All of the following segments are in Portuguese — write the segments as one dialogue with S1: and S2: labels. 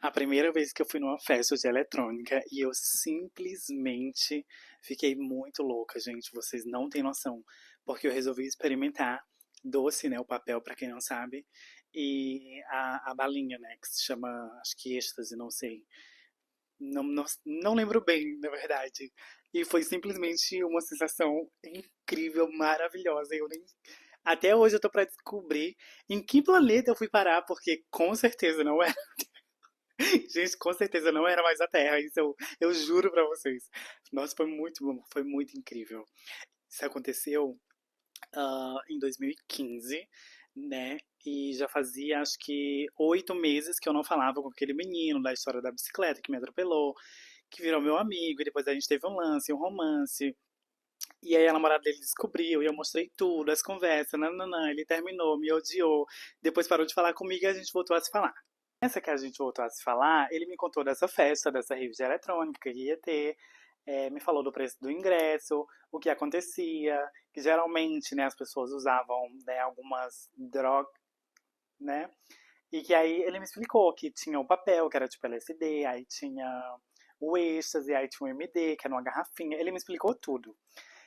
S1: A primeira vez que eu fui numa festa de eletrônica e eu simplesmente fiquei muito louca, gente. Vocês não têm noção. Porque eu resolvi experimentar doce, né? O papel, pra quem não sabe. E a balinha, né? Que se chama, acho que êxtase, não sei. Não lembro bem, na verdade. E foi simplesmente uma sensação incrível, maravilhosa. Até hoje eu tô pra descobrir em que planeta eu fui parar, porque com certeza não é. Gente, com certeza não era mais a Terra, isso eu juro pra vocês. Nossa, foi muito bom, foi muito incrível. Isso aconteceu em 2015, né? E já fazia acho que 8 meses que eu não falava com aquele menino da história da bicicleta que me atropelou, que virou meu amigo, e depois a gente teve um lance, um romance. E aí a namorada dele descobriu, e eu mostrei tudo, as conversas, nananã, ele terminou, me odiou, depois parou de falar comigo e a gente voltou a se falar. Essa que a gente voltou a se falar, ele me contou dessa festa, dessa rave de eletrônica que ia ter, me falou do preço do ingresso, o que acontecia, que geralmente, né, as pessoas usavam, né, algumas drogas, né, e que aí ele me explicou que tinha o papel, que era tipo LSD, aí tinha o êxtase, aí tinha o MD, que era uma garrafinha, ele me explicou tudo.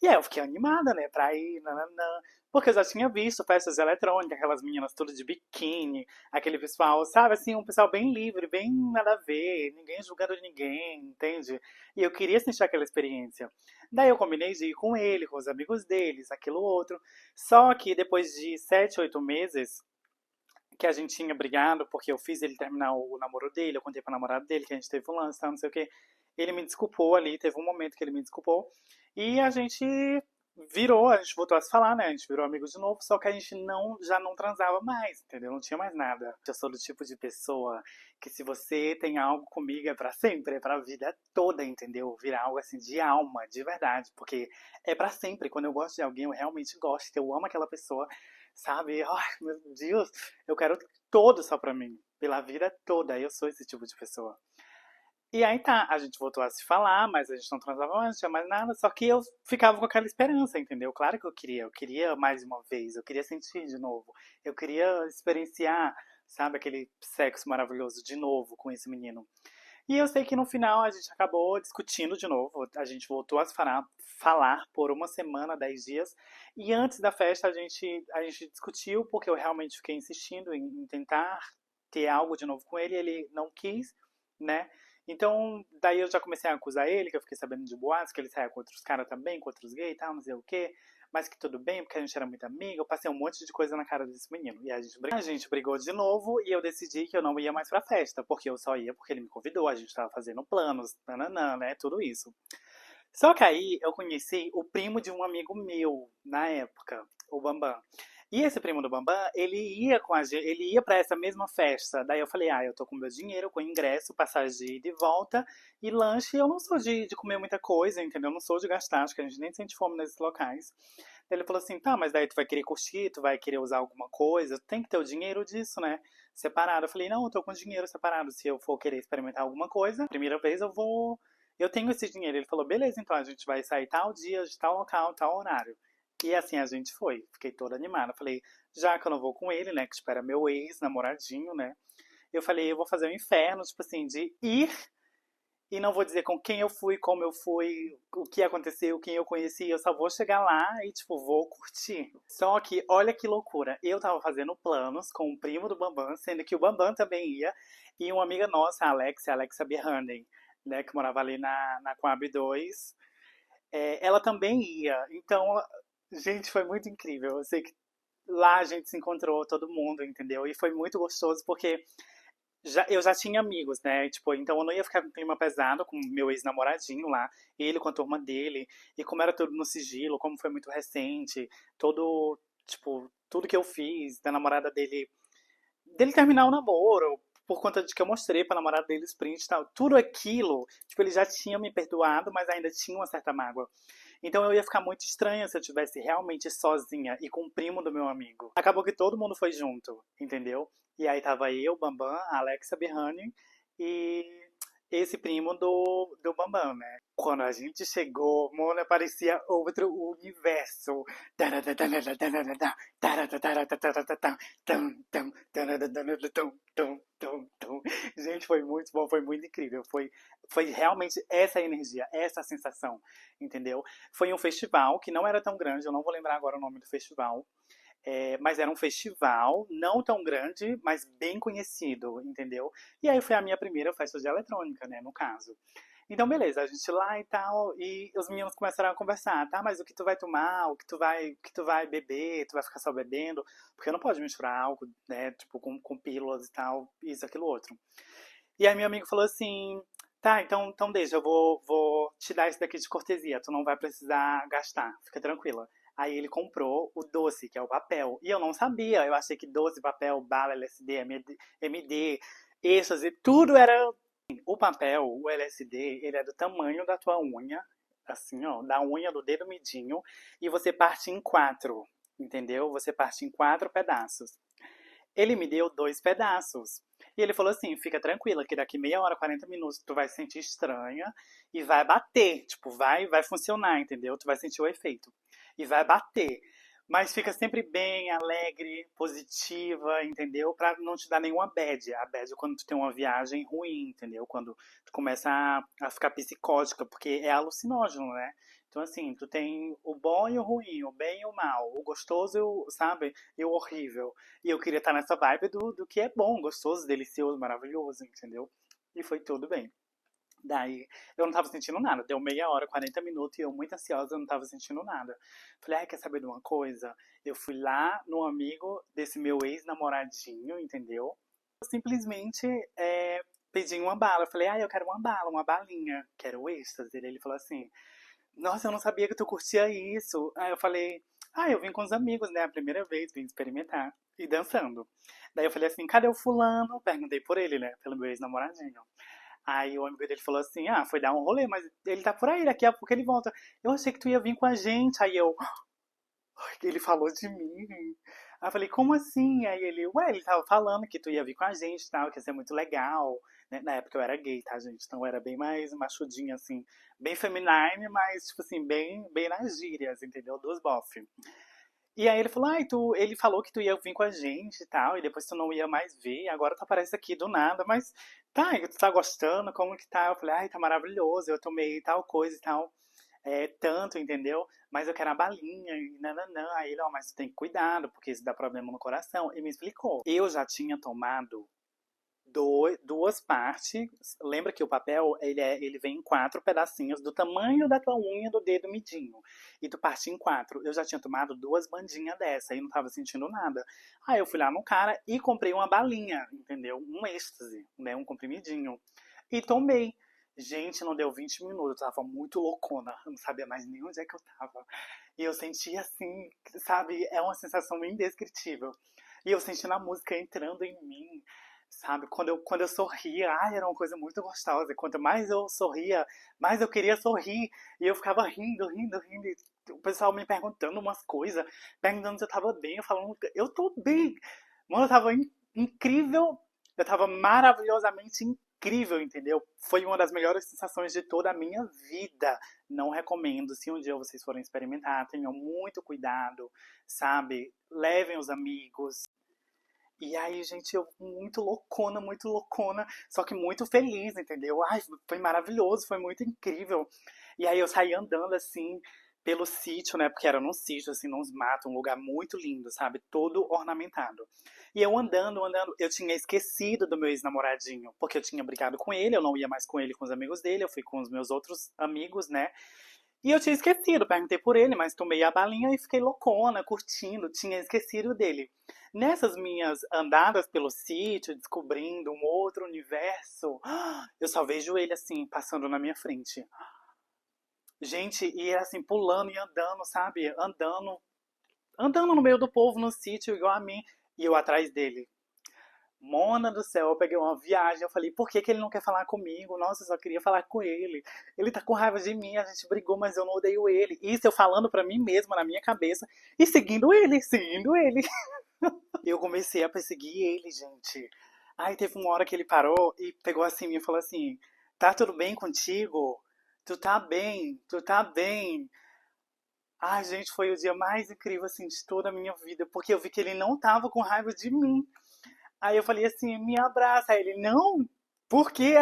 S1: E aí eu fiquei animada, né, pra ir, nananã, porque eu já tinha visto festas eletrônicas, aquelas meninas todas de biquíni, aquele pessoal, sabe, assim, um pessoal bem livre, bem nada a ver, ninguém julgando ninguém, entende? E eu queria sentir aquela experiência. Daí eu combinei de ir com ele, com os amigos deles, aquilo outro. Só que depois de 7, 8 meses, que a gente tinha brigado, porque eu fiz ele terminar o namoro dele, eu contei pra namorada dele que a gente teve um lance, tal, não sei o quê. Ele me desculpou ali, teve um momento que ele me desculpou. E a gente virou, a gente voltou a se falar, né? A gente virou amigo de novo, só que a gente já não transava mais, entendeu? Não tinha mais nada. Eu sou do tipo de pessoa que se você tem algo comigo é pra sempre, é pra vida toda, entendeu? Virar algo assim de alma, de verdade, porque é pra sempre. Quando eu gosto de alguém, eu realmente gosto, eu amo aquela pessoa, sabe? Ai, meu Deus, eu quero todo só pra mim, pela vida toda. Eu sou esse tipo de pessoa. E aí tá, a gente voltou a se falar, mas a gente não transava mais, não tinha mais nada, só que eu ficava com aquela esperança, entendeu? Claro que eu queria mais uma vez, eu queria sentir de novo, eu queria experienciar, sabe, aquele sexo maravilhoso de novo com esse menino. E eu sei que no final a gente acabou discutindo de novo, a gente voltou a se falar por uma semana, 10 dias, e antes da festa a gente discutiu, porque eu realmente fiquei insistindo em tentar ter algo de novo com ele, ele não quis, né? Então, daí eu já comecei a acusar ele, que eu fiquei sabendo de boatos, que ele saia com outros caras também, com outros gays e tal, não sei o quê. Mas que tudo bem, porque a gente era muito amigo. Eu passei um monte de coisa na cara desse menino. E a gente brigou de novo e eu decidi que eu não ia mais pra festa, porque eu só ia porque ele me convidou, a gente tava fazendo planos, nananã, né? Tudo isso. Só que aí eu conheci o primo de um amigo meu na época, o Bambam. E esse primo do Bambam, ele ia com a gente, ele ia para essa mesma festa. Daí eu falei, eu tô com meu dinheiro, com ingresso, passagem de ida e volta e lanche. Eu não sou de comer muita coisa, entendeu? Eu não sou de gastar, acho que a gente nem sente fome nesses locais. Daí ele falou assim, tá, mas daí tu vai querer curtir, tu vai querer usar alguma coisa, tu tem que ter o dinheiro disso, né? Separado. Eu falei, não, eu tô com dinheiro separado. Se eu for querer experimentar alguma coisa, primeira vez eu tenho esse dinheiro. Ele falou, beleza, então a gente vai sair tal dia, de tal local, tal horário. E assim a gente foi. Fiquei toda animada. Falei, já que eu não vou com ele, né? Que espera meu ex-namoradinho, né? Eu falei, eu vou fazer o inferno, tipo assim, de ir e não vou dizer com quem eu fui, como eu fui, o que aconteceu, quem eu conheci. Eu só vou chegar lá e, tipo, vou curtir. Só que, olha que loucura. Eu tava fazendo planos com o primo do Bambam, sendo que o Bambam também ia. E uma amiga nossa, a Alexia Berhanden, né, que morava ali na Coab 2, ela também ia. Então, gente, foi muito incrível. Eu sei que lá a gente se encontrou, todo mundo, entendeu? E foi muito gostoso porque eu já tinha amigos, né? Tipo, então eu não ia ficar com clima pesado com meu ex-namoradinho lá, ele com a turma dele, e como era tudo no sigilo, como foi muito recente, todo, tipo, tudo que eu fiz da namorada dele terminar o namoro, por conta de que eu mostrei pra namorada dele os prints e tal, tudo aquilo, tipo, ele já tinha me perdoado, mas ainda tinha uma certa mágoa. Então eu ia ficar muito estranha se eu tivesse realmente sozinha e com o primo do meu amigo. Acabou que todo mundo foi junto, entendeu? E aí tava eu, Bambam, a Alexa Berrani e esse primo do Bambam, né? Quando a gente chegou, Mona, parecia outro universo. Gente, foi muito bom, foi muito incrível. Foi realmente essa energia, essa sensação, entendeu? Foi um festival que não era tão grande, eu não vou lembrar agora o nome do festival, mas era um festival não tão grande, mas bem conhecido, entendeu? E aí foi a minha primeira festa de eletrônica, né, no caso. Então, beleza, a gente lá e tal, e os meninos começaram a conversar, tá, mas o que tu vai tomar, o que tu vai beber, tu vai ficar só bebendo, porque não pode misturar álcool, né, tipo, com pílulas e tal, isso, aquilo, outro. E aí meu amigo falou assim, tá, então deixa, eu vou te dar isso daqui de cortesia, tu não vai precisar gastar, fica tranquila. Aí ele comprou o doce, que é o papel. E eu não sabia, eu achei que doce, papel, bala, LSD, MD, êxtase, tudo era. O papel, o LSD, ele é do tamanho da tua unha, assim, ó, da unha do dedo midinho, e você parte em quatro, entendeu? Você parte em quatro pedaços. Ele me deu dois pedaços. E ele falou assim: fica tranquila, que daqui meia hora, 40 minutos, tu vai se sentir estranha e vai bater. Tipo, vai funcionar, entendeu? Tu vai sentir o efeito. E vai bater. Mas fica sempre bem, alegre, positiva, entendeu? Pra não te dar nenhuma bad. A bad é quando tu tem uma viagem ruim, entendeu? Quando tu começa a ficar psicótica, porque é alucinógeno, né? Então, assim, tu tem o bom e o ruim, o bem e o mal, o gostoso e o, sabe, e o horrível. E eu queria estar nessa vibe do que é bom, gostoso, delicioso, maravilhoso, entendeu? E foi tudo bem. Daí eu não tava sentindo nada. Deu meia hora, 40 minutos e eu muito ansiosa, eu não tava sentindo nada. Falei, ai, quer saber de uma coisa? Eu fui lá no amigo desse meu ex-namoradinho, entendeu? Eu simplesmente pedi uma bala. Eu falei, ai, eu quero uma bala, uma balinha. Quero o êxtase. Ele falou assim, nossa, eu não sabia que tu curtia isso. Aí eu falei, ah, eu vim com os amigos, né? A primeira vez, vim experimentar. E dançando. Daí eu falei assim, cadê o fulano? Perguntei por ele, né? Pelo meu ex-namoradinho. Aí o amigo dele falou assim, ah, foi dar um rolê, mas ele tá por aí, daqui a pouco ele volta. Eu achei que tu ia vir com a gente. Aí eu, ele falou de mim. Aí eu falei, como assim? Aí ele, ué, ele tava falando que tu ia vir com a gente e tal, que ia ser muito legal. Né? Na época eu era gay, tá, gente? Então eu era bem mais machudinha, assim. Bem feminine, mas, tipo assim, bem nas gírias, entendeu? Dos bofe. E aí ele falou, ai, ele falou que tu ia vir com a gente e tal, e depois tu não ia mais ver, agora tu aparece aqui do nada, mas tá, tu tá gostando, como que tá? Eu falei, ai, tá maravilhoso, eu tomei tal coisa e tal, tanto, entendeu? Mas eu quero a balinha, e nananã. Aí ele, ó, mas tu tem que cuidado, porque isso dá problema no coração. E me explicou. Eu já tinha tomado duas partes. Lembra que o papel ele vem em quatro pedacinhos do tamanho da tua unha do dedo midinho. E tu parte em quatro. Eu já tinha tomado duas bandinhas dessa e não tava sentindo nada. Aí eu fui lá no cara e comprei uma balinha, entendeu? Um êxtase, né? Um comprimidinho. E tomei. Gente, não deu 20 minutos, eu tava muito loucona, eu não sabia mais nem onde é que eu tava. E eu senti assim, sabe, é uma sensação indescritível. E eu sentindo a música entrando em mim, sabe? Quando eu sorria, ai, era uma coisa muito gostosa. Quanto mais eu sorria, mais eu queria sorrir. E eu ficava rindo, rindo, rindo. E o pessoal me perguntando umas coisas, perguntando se eu tava bem. Eu falando, eu tô bem. Mano, eu tava incrível. Eu tava maravilhosamente incrível, entendeu? Foi uma das melhores sensações de toda a minha vida. Não recomendo. Se um dia vocês forem experimentar, tenham muito cuidado, sabe? Levem os amigos. E aí, gente, eu muito loucona, só que muito feliz, entendeu? Ai, foi maravilhoso, foi muito incrível. E aí eu saí andando assim pelo sítio, né? Porque era num sítio, assim, nos matos, um lugar muito lindo, sabe? Todo ornamentado. E eu andando, andando, eu tinha esquecido do meu ex-namoradinho, porque eu tinha brigado com ele, eu não ia mais com ele com os amigos dele, eu fui com os meus outros amigos, né? E eu tinha esquecido, perguntei por ele, mas tomei a balinha e fiquei loucona, curtindo, tinha esquecido dele. Nessas minhas andadas pelo sítio, descobrindo um outro universo, eu só vejo ele assim, passando na minha frente. Gente, e era assim, pulando e andando, sabe? Andando no meio do povo no sítio, igual a mim, e eu atrás dele. Mona do céu, eu peguei uma viagem. Eu falei, por que, que ele não quer falar comigo? Nossa, eu só queria falar com ele. Ele tá com raiva de mim, a gente brigou, mas eu não odeio ele. Isso eu falando pra mim mesma, na minha cabeça, e seguindo ele, seguindo ele. Eu comecei a perseguir ele, gente. Aí teve uma hora que ele parou e pegou assim e falou assim: Tá tudo bem contigo? Tu tá bem? Tu tá bem? Ai, gente, foi o dia mais incrível, assim, de toda a minha vida, porque eu vi que ele não tava com raiva de mim. Aí eu falei assim, me abraça. Aí ele, não, por quê?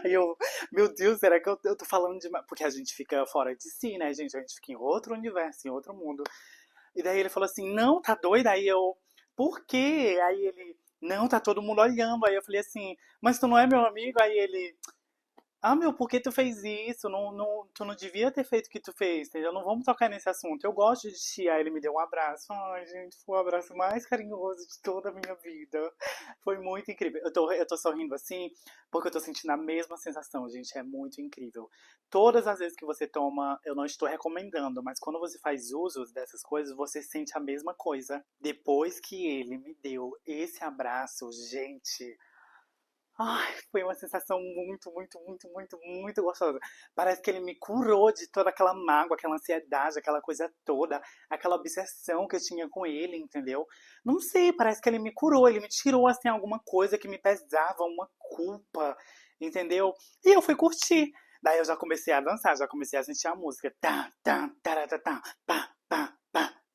S1: Aí eu, meu Deus, será que eu tô falando demais? Porque a gente fica fora de si, né, gente? A gente fica em outro universo, em outro mundo. E daí ele falou assim, não, tá doida? Aí eu, por quê? Aí ele, não, tá todo mundo olhando. Aí eu falei assim, mas tu não é meu amigo? Aí ele, ah, meu, por que tu fez isso? Tu não devia ter feito o que tu fez, entendeu? Não vamos tocar nesse assunto. Eu gosto de ti. Aí ele me deu um abraço. Ai, gente, foi o abraço mais carinhoso de toda a minha vida. Foi muito incrível. Eu tô sorrindo assim porque eu tô sentindo a mesma sensação, gente. É muito incrível. Todas as vezes que você toma, eu não estou recomendando, mas quando você faz uso dessas coisas, você sente a mesma coisa. Depois que ele me deu esse abraço, gente. Ai, foi uma sensação muito, muito, muito, muito, muito gostosa. Parece que ele me curou de toda aquela mágoa, aquela ansiedade, aquela coisa toda, aquela obsessão que eu tinha com ele, entendeu? Não sei, parece que ele me curou, ele me tirou, assim, alguma coisa que me pesava, uma culpa, entendeu? E eu fui curtir. Daí eu já comecei a dançar, já comecei a sentir a música. Tá, tá, taratata, pá, pá, pá,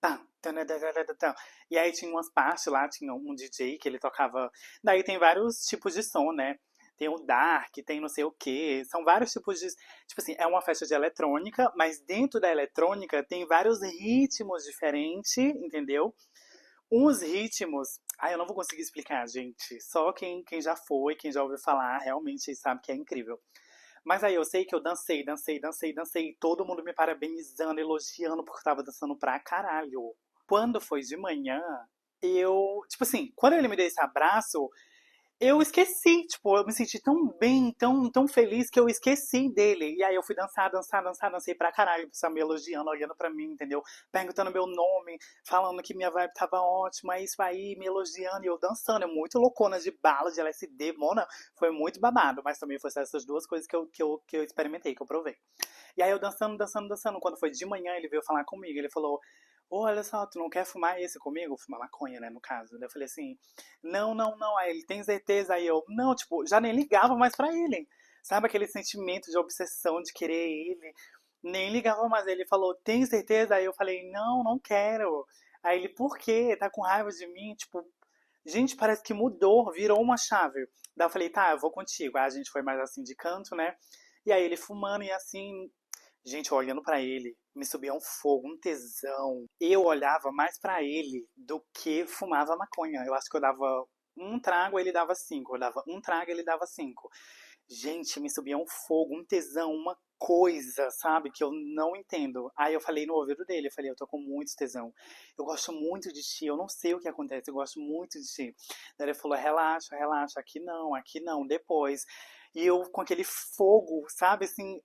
S1: pá. Tanadadadadã. E aí tinha umas partes lá, tinha um DJ que ele tocava. Daí tem vários tipos de som, né? Tem o dark, tem não sei o quê. São vários tipos de. Tipo assim, é uma festa de eletrônica, mas dentro da eletrônica tem vários ritmos diferentes, entendeu? Uns ritmos. Ah, eu não vou conseguir explicar, gente. Só quem já foi, quem já ouviu falar, realmente sabe que é incrível. Mas aí eu sei que eu dancei, dancei, dancei, dancei. E todo mundo me parabenizando, elogiando, porque eu tava dançando pra caralho. Quando foi de manhã, eu. Tipo assim, quando ele me deu esse abraço, eu esqueci, tipo, eu me senti tão bem, tão feliz que eu esqueci dele. E aí eu fui dançar, dançar, dançar, dancei pra caralho, o pessoal me elogiando, olhando pra mim, entendeu? Perguntando meu nome, falando que minha vibe tava ótima, é isso aí, me elogiando, e eu dançando, é muito loucona de bala, de LSD, mona, foi muito babado, mas também foi essas duas coisas que eu experimentei, que eu provei. E aí eu dançando, dançando, dançando, quando foi de manhã ele veio falar comigo, ele falou, ô, olha só, tu não quer fumar esse comigo? Fumar maconha, né, no caso. Daí eu falei assim, não, não, não. Aí ele, tem certeza? Aí eu, não, tipo, já nem ligava mais pra ele. Sabe aquele sentimento de obsessão, de querer ele? Nem ligava mais. Ele falou, tem certeza? Aí eu falei, não, não quero. Aí ele, por quê? Tá com raiva de mim? Tipo, gente, parece que mudou, virou uma chave. Daí eu falei, tá, eu vou contigo. Aí a gente foi mais assim de canto, né? E aí ele fumando e assim, gente, olhando pra ele, me subia um fogo, um tesão. Eu olhava mais pra ele do que fumava maconha. Eu acho que eu dava um trago, ele dava cinco. Eu dava um trago, ele dava cinco. Gente, me subia um fogo, um tesão, uma coisa, sabe, que eu não entendo. Aí eu falei no ouvido dele, eu falei, eu tô com muito tesão. Eu gosto muito de ti, eu não sei o que acontece, eu gosto muito de ti. Daí ele falou, relaxa, relaxa, aqui não, depois. E eu com aquele fogo, sabe, assim,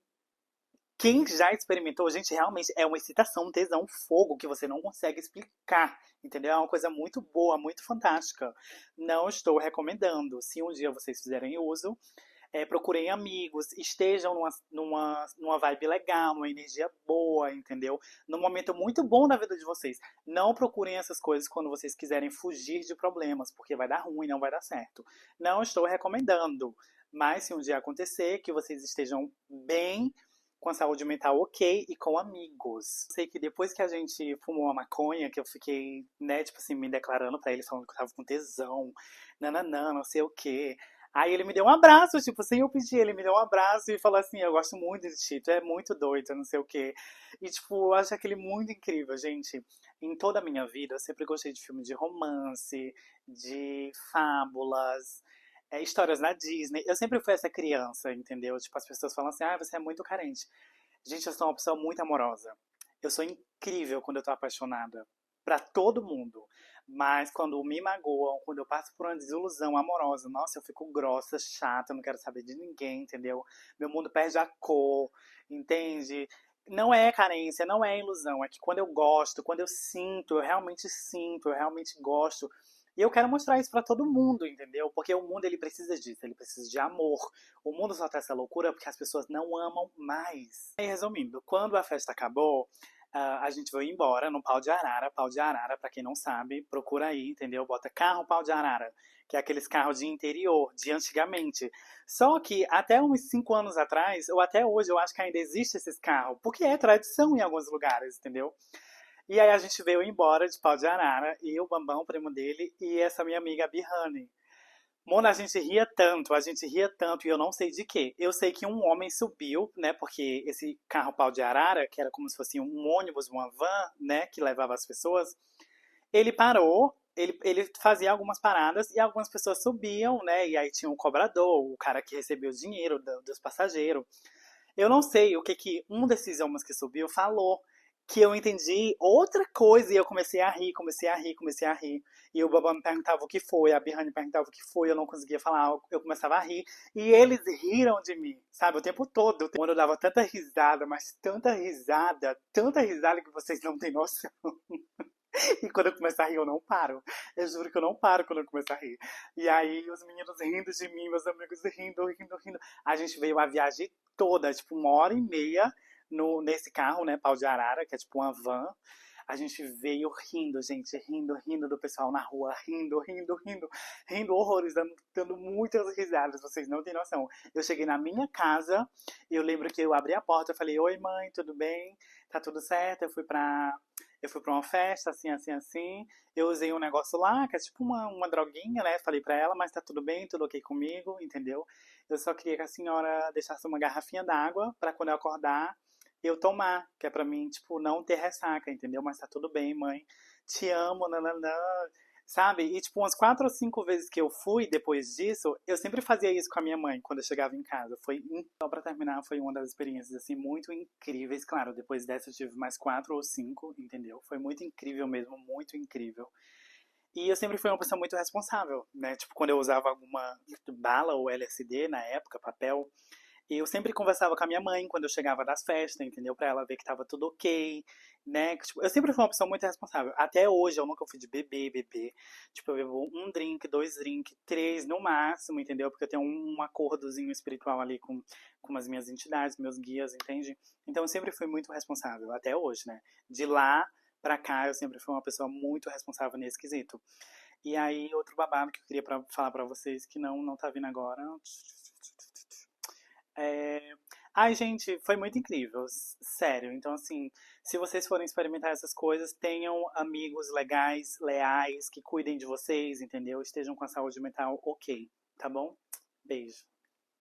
S1: quem já experimentou, gente, realmente é uma excitação, um tesão, um fogo que você não consegue explicar, entendeu? É uma coisa muito boa, muito fantástica. Não estou recomendando. Se um dia vocês fizerem uso, procurem amigos, estejam numa vibe legal, numa energia boa, entendeu? Num momento muito bom na vida de vocês. Não procurem essas coisas quando vocês quiserem fugir de problemas, porque vai dar ruim, não vai dar certo. Não estou recomendando. Mas se um dia acontecer, que vocês estejam bem, com a saúde mental ok e com amigos. Sei que depois que a gente fumou a maconha, que eu fiquei, né, tipo assim, me declarando pra ele, falando que eu tava com tesão, nananã, não sei o quê. Aí ele me deu um abraço, tipo, sem eu pedir, ele me deu um abraço e falou assim, eu gosto muito de ti, tu é muito doido, não sei o quê. E, tipo, eu acho aquele muito incrível, gente. Em toda a minha vida, eu sempre gostei de filme de romance, de fábulas, histórias na Disney. Eu sempre fui essa criança, entendeu? Tipo, as pessoas falam assim, ah, você é muito carente. Gente, eu sou uma pessoa muito amorosa. Eu sou incrível quando eu tô apaixonada. Pra todo mundo. Mas quando me magoam, quando eu passo por uma desilusão amorosa, nossa, eu fico grossa, chata, não quero saber de ninguém, entendeu? Meu mundo perde a cor, entende? Não é carência, não é ilusão. É que quando eu gosto, quando eu realmente gosto. E eu quero mostrar isso pra todo mundo, entendeu? Porque o mundo ele precisa disso, ele precisa de amor. O mundo só tá essa loucura porque as pessoas não amam mais. E resumindo, quando a festa acabou, a gente veio embora no Pau de Arara. Pau de Arara, pra quem não sabe, procura aí, entendeu? Bota carro Pau de Arara. que é aqueles carros de interior, de antigamente. Só que até uns 5 anos atrás, ou até hoje, eu acho que ainda existe esses carros, porque é tradição em alguns lugares, entendeu? E aí a gente veio embora de Pau de Arara, e o Bambão, o primo dele, e essa minha amiga a Birrane. Mona, a gente ria tanto, e eu não sei de quê. Eu sei que um homem subiu, né, porque esse carro Pau de Arara, que era como se fosse um ônibus, uma van, né, que levava as pessoas, ele parou, ele fazia algumas paradas e algumas pessoas subiam, né, e aí tinha um cobrador, o cara que recebia o dinheiro dos passageiros. Eu não sei o que que um desses homens que subiu falou, que eu entendi outra coisa e eu comecei a rir, comecei a rir, comecei a rir. E o Babá me perguntava o que foi, a Birrane perguntava o que foi, eu não conseguia falar, eu começava a rir. E eles riram de mim, sabe, o tempo todo. Quando eu dava tanta risada que vocês não têm noção. E quando eu começo a rir, eu não paro. Eu juro que eu não paro quando eu começo a rir. E aí, os meninos rindo de mim, meus amigos rindo, rindo, rindo. A gente veio a viagem toda, tipo, 1 hora e meia nesse carro, né, Pau de Arara, que é tipo uma van. A gente veio rindo, gente, rindo, rindo do pessoal na rua, rindo, rindo, rindo, rindo horrores, dando muitas risadas, vocês não têm noção. Eu cheguei na minha casa, e eu lembro que eu abri a porta, eu falei, oi mãe, tudo bem? Tá tudo certo? Eu fui pra uma festa, assim, assim, assim. Eu usei um negócio lá, que é tipo uma droguinha, né? Falei pra ela, mas tá tudo bem, tudo ok comigo, entendeu? Eu só queria que a senhora deixasse uma garrafinha d'água pra quando eu acordar eu tomar, que é pra mim, tipo, não ter ressaca, entendeu? Mas tá tudo bem, mãe. Te amo, nananã. Sabe? E, tipo, umas 4 ou 5 vezes que eu fui depois disso, eu sempre fazia isso com a minha mãe quando eu chegava em casa. Só pra terminar, foi uma das experiências, assim, muito incríveis. Claro, depois dessa eu tive mais 4 ou 5, entendeu? Foi muito incrível mesmo, muito incrível. E eu sempre fui uma pessoa muito responsável, né? Tipo, quando eu usava alguma bala ou LSD na época, papel, e eu sempre conversava com a minha mãe quando eu chegava das festas, entendeu? Pra ela ver que tava tudo ok, né? Tipo, eu sempre fui uma pessoa muito responsável. Até hoje eu nunca fui de beber. Tipo, eu bebo um drink, dois drinks, três no máximo, entendeu? Porque eu tenho um acordozinho espiritual ali com as minhas entidades, meus guias, entende? Então eu sempre fui muito responsável, até hoje, né? De lá pra cá eu sempre fui uma pessoa muito responsável nesse quesito. E aí, outro babado que eu queria falar pra vocês, que não tá vindo agora. É... Ai, gente, foi muito incrível, sério. Então, assim, se vocês forem experimentar essas coisas, tenham amigos legais, leais, que cuidem de vocês, entendeu? Estejam com a saúde mental ok, tá bom? Beijo.